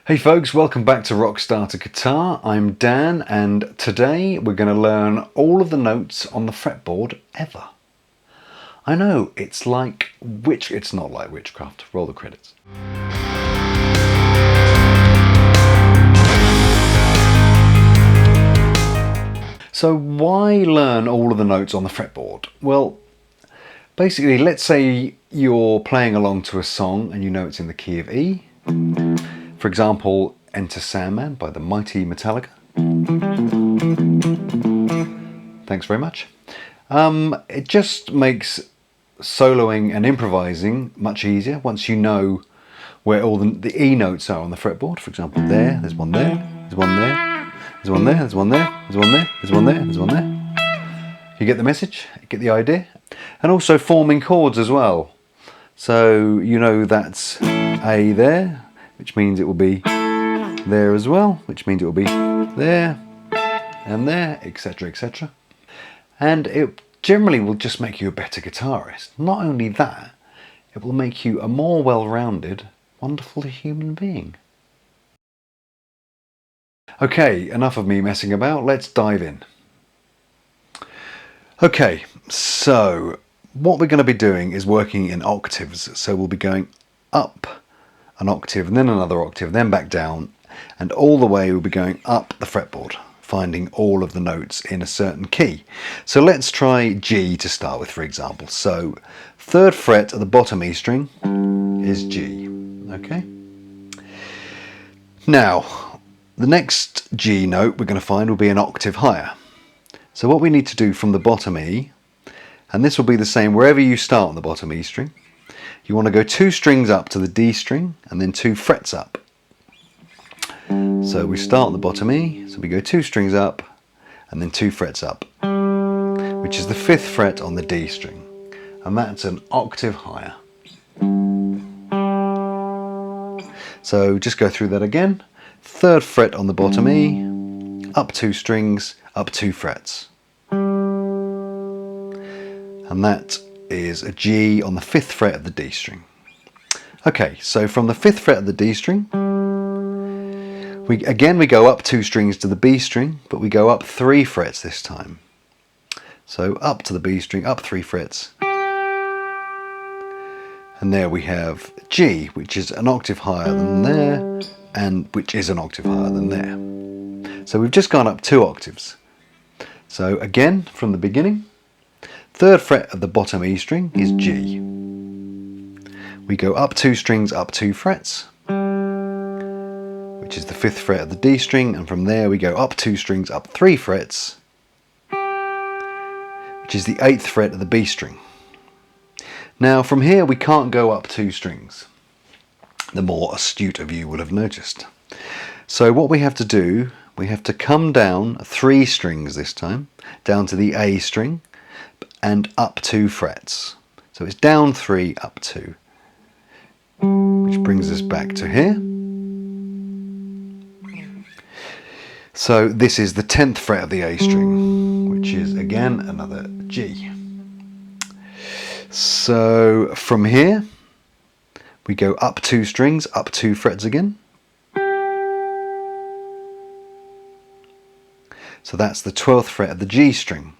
Hey folks, welcome back to Rockstar to Guitar. I'm Dan and today we're going to learn all of the notes on the fretboard ever. I know, it's not like witchcraft. Roll the credits. So why learn all of the notes on the fretboard? Well, basically, let's say you're playing along to a song and you know it's in the key of E. For example, Enter Sandman by the mighty Metallica. Thanks very much. It just makes soloing and improvising much easier once you know where all the E notes are on the fretboard. For example, there's one there, there's one there, there's one there, there's one there, there's one there, there's one there, there's one there. You get the message, you get the idea. And also forming chords as well. So you know that's A there, which means it will be there as well, which means it will be there and there, etc, etc. And it generally will just make you a better guitarist. Not only that, it will make you a more well-rounded, wonderful human being. Okay, enough of me messing about, let's dive in. Okay, so what we're going to be doing is working in octaves. So we'll be going up an octave and then another octave, then back down, and all the way we'll be going up the fretboard, finding all of the notes in a certain key. So let's try G to start with, for example. So 3rd fret at the bottom E string is G. Okay. Now, the next G note we're going to find will be an octave higher. So what we need to do from the bottom E, and this will be the same wherever you start on the bottom E string, you want to go 2 strings up to the D string and then 2 frets up. So we start on the bottom E, so we go 2 strings up and then 2 frets up, which is the 5th fret on the D string, and that's an octave higher. So just go through that again. 3rd fret on the bottom E, up 2 strings, up 2 frets. And that is a G on the 5th fret of the D string. Okay, so from the 5th fret of the D string, we go up 2 strings to the B string, but we go up 3 frets this time. So up to the B string, up 3 frets. And there we have G, which is an octave higher than there, and which is an octave higher than there. So we've just gone up 2 octaves. So again, from the beginning, 3rd fret of the bottom E string is G. We go up 2 strings, up 2 frets, which is the 5th fret of the D string, and from there we go up 2 strings, up 3 frets, which is the 8th fret of the B string. Now from here we can't go up 2 strings. The more astute of you will have noticed. So what we have to do, we have to come down 3 strings this time, down to the A string, and up 2 frets. So it's down 3, up 2, which brings us back to here. So this is the 10th fret of the A string, which is again another G. So from here we go up 2 strings, up 2 frets again. So that's the 12th fret of the G string.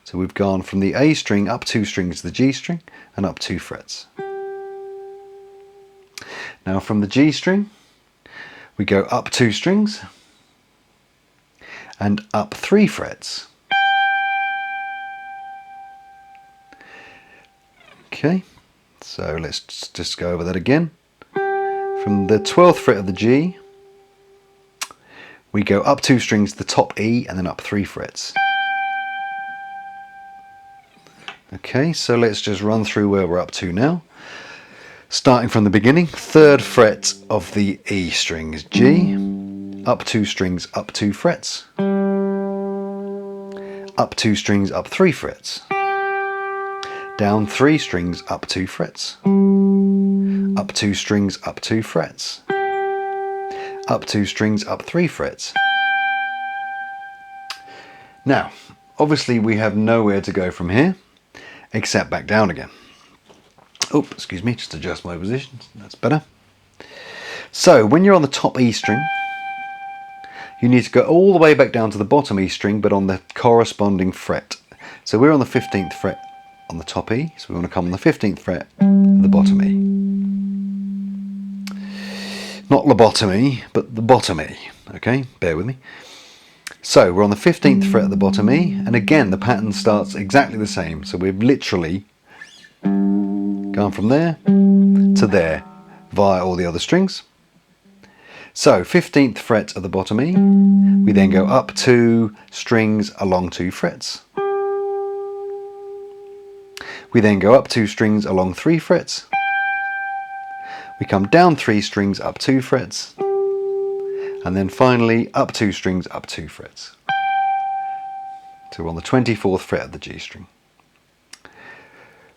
So we've gone from the A string up 2 strings to the G string and up 2 frets. Now from the G string we go up 2 strings and up 3 frets. Okay, so let's just go over that again. From the 12th fret of the G we go up 2 strings to the top E and then up 3 frets. Okay, so let's just run through where we're up to now. Starting from the beginning, 3rd fret of the E string is G, up 2 strings, up 2 frets, up 2 strings, up 3 frets, down 3 strings, up 2 frets, up 2 strings, up 2 frets, up 2 strings, up 3 frets. Now, obviously we have nowhere to go from here, except back down again. Oh, excuse me, just adjust my position, that's better. So when you're on the top E string, you need to go all the way back down to the bottom E string, but on the corresponding fret. So we're on the 15th fret on the top E, so we want to come on the 15th fret at the bottom E. Not lobotomy, but the bottom E. Okay, bear with me. So we're on the 15th fret at the bottom E, and again the pattern starts exactly the same. So we've literally gone from there to there via all the other strings. So 15th fret at the bottom E, we then go up 2 strings along 2 frets. We then go up 2 strings along 3 frets. We come down 3 strings up 2 frets. And then finally up 2 strings up 2 frets. So we're on the 24th fret of the G string.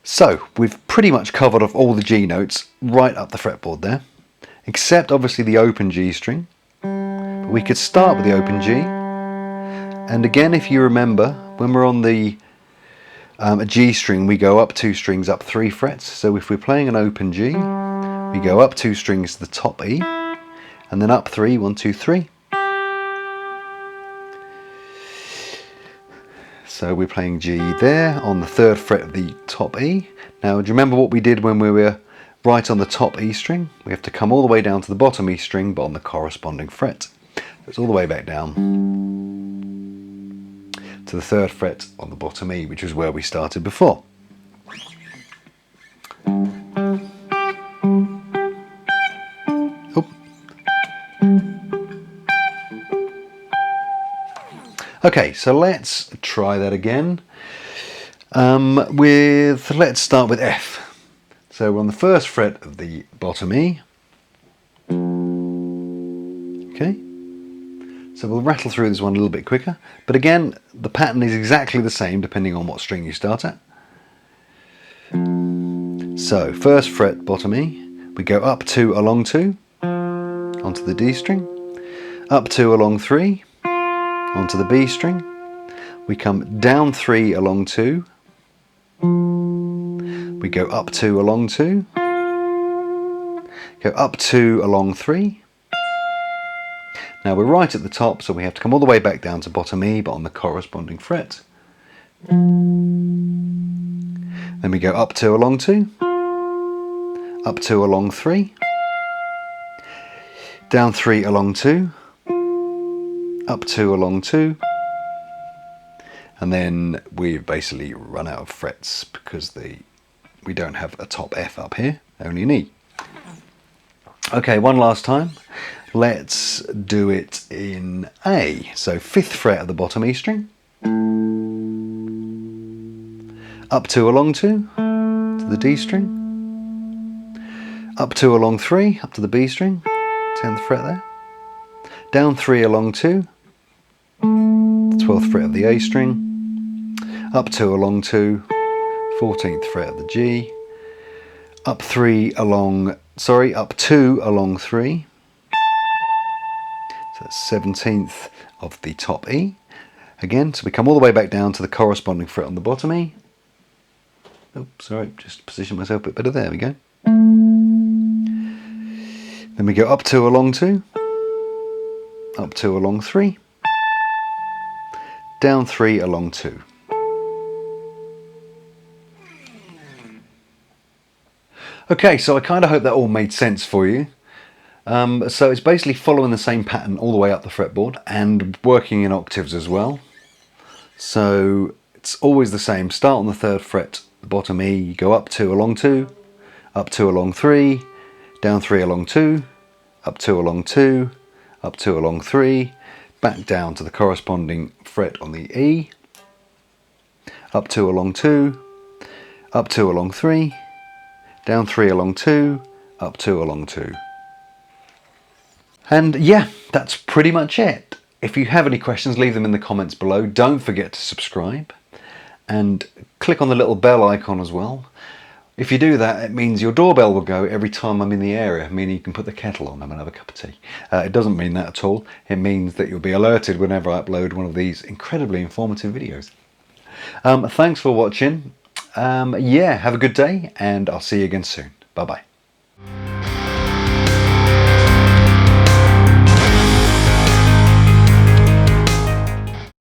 So we've pretty much covered off all the G notes right up the fretboard there, except obviously the open G string. But we could start with the open G, and again, if you remember, when we're on the a G string, we go up 2 strings up 3 frets. So if we're playing an open G, we go up 2 strings to the top E, and then up 3, 1, 2, 3. So we're playing G there on the 3rd fret of the top E. Now do you remember what we did when we were right on the top E string? We have to come all the way down to the bottom E string, but on the corresponding fret. So it's all the way back down to the 3rd fret on the bottom E, which was where we started before. Oh. Okay, so let's try that again. Let's start with F. So we're on the 1st fret of the bottom E. Okay. So we'll rattle through this one a little bit quicker. But again, the pattern is exactly the same depending on what string you start at. So 1st fret, bottom E. We go up 2 along 2 onto the D string. Up 2 along 3 onto the B string. We come down 3 along 2. We go up 2 along 2. Go up 2 along 3. Now we're right at the top, so we have to come all the way back down to bottom E, but on the corresponding fret. Then we go up 2 along 2. Up 2 along 3. Down 3 along 2. Up 2 along 2. And then we've basically run out of frets because we don't have a top F up here, only an E. Okay, one last time. Let's do it in A. So 5th fret at the bottom E string. Up 2 along 2 to the D string. Up 2 along 3 up to the B string. 10th fret there. Down 3 along 2. 12th fret of the A string. Up 2 along 2. 14th fret of the G. Up 2 along 3. So that's 17th of the top E. Again, so we come all the way back down to the corresponding fret on the bottom E. Oh, sorry, just position myself a bit better. There we go. Then we go up 2 along 2. Up 2 along 3. Down 3 along 2. Okay, so I kind of hope that all made sense for you. So it's basically following the same pattern all the way up the fretboard and working in octaves as well. So it's always the same. Start on the 3rd fret, the bottom E, you go up 2 along 2, up 2 along 3, down 3 along 2, up 2 along 2, up 2 along 3, back down to the corresponding fret on the E, up 2 along 2, up 2 along 3, down 3 along 2, up 2 along 2. And yeah, that's pretty much it. If you have any questions, leave them in the comments below. Don't forget to subscribe and click on the little bell icon as well. If you do that, it means your doorbell will go every time I'm in the area, meaning you can put the kettle on and have a cup of tea. It doesn't mean that at all. It means that you'll be alerted whenever I upload one of these incredibly informative videos. Thanks for watching. Yeah, have a good day, and I'll see you again soon. Bye-bye.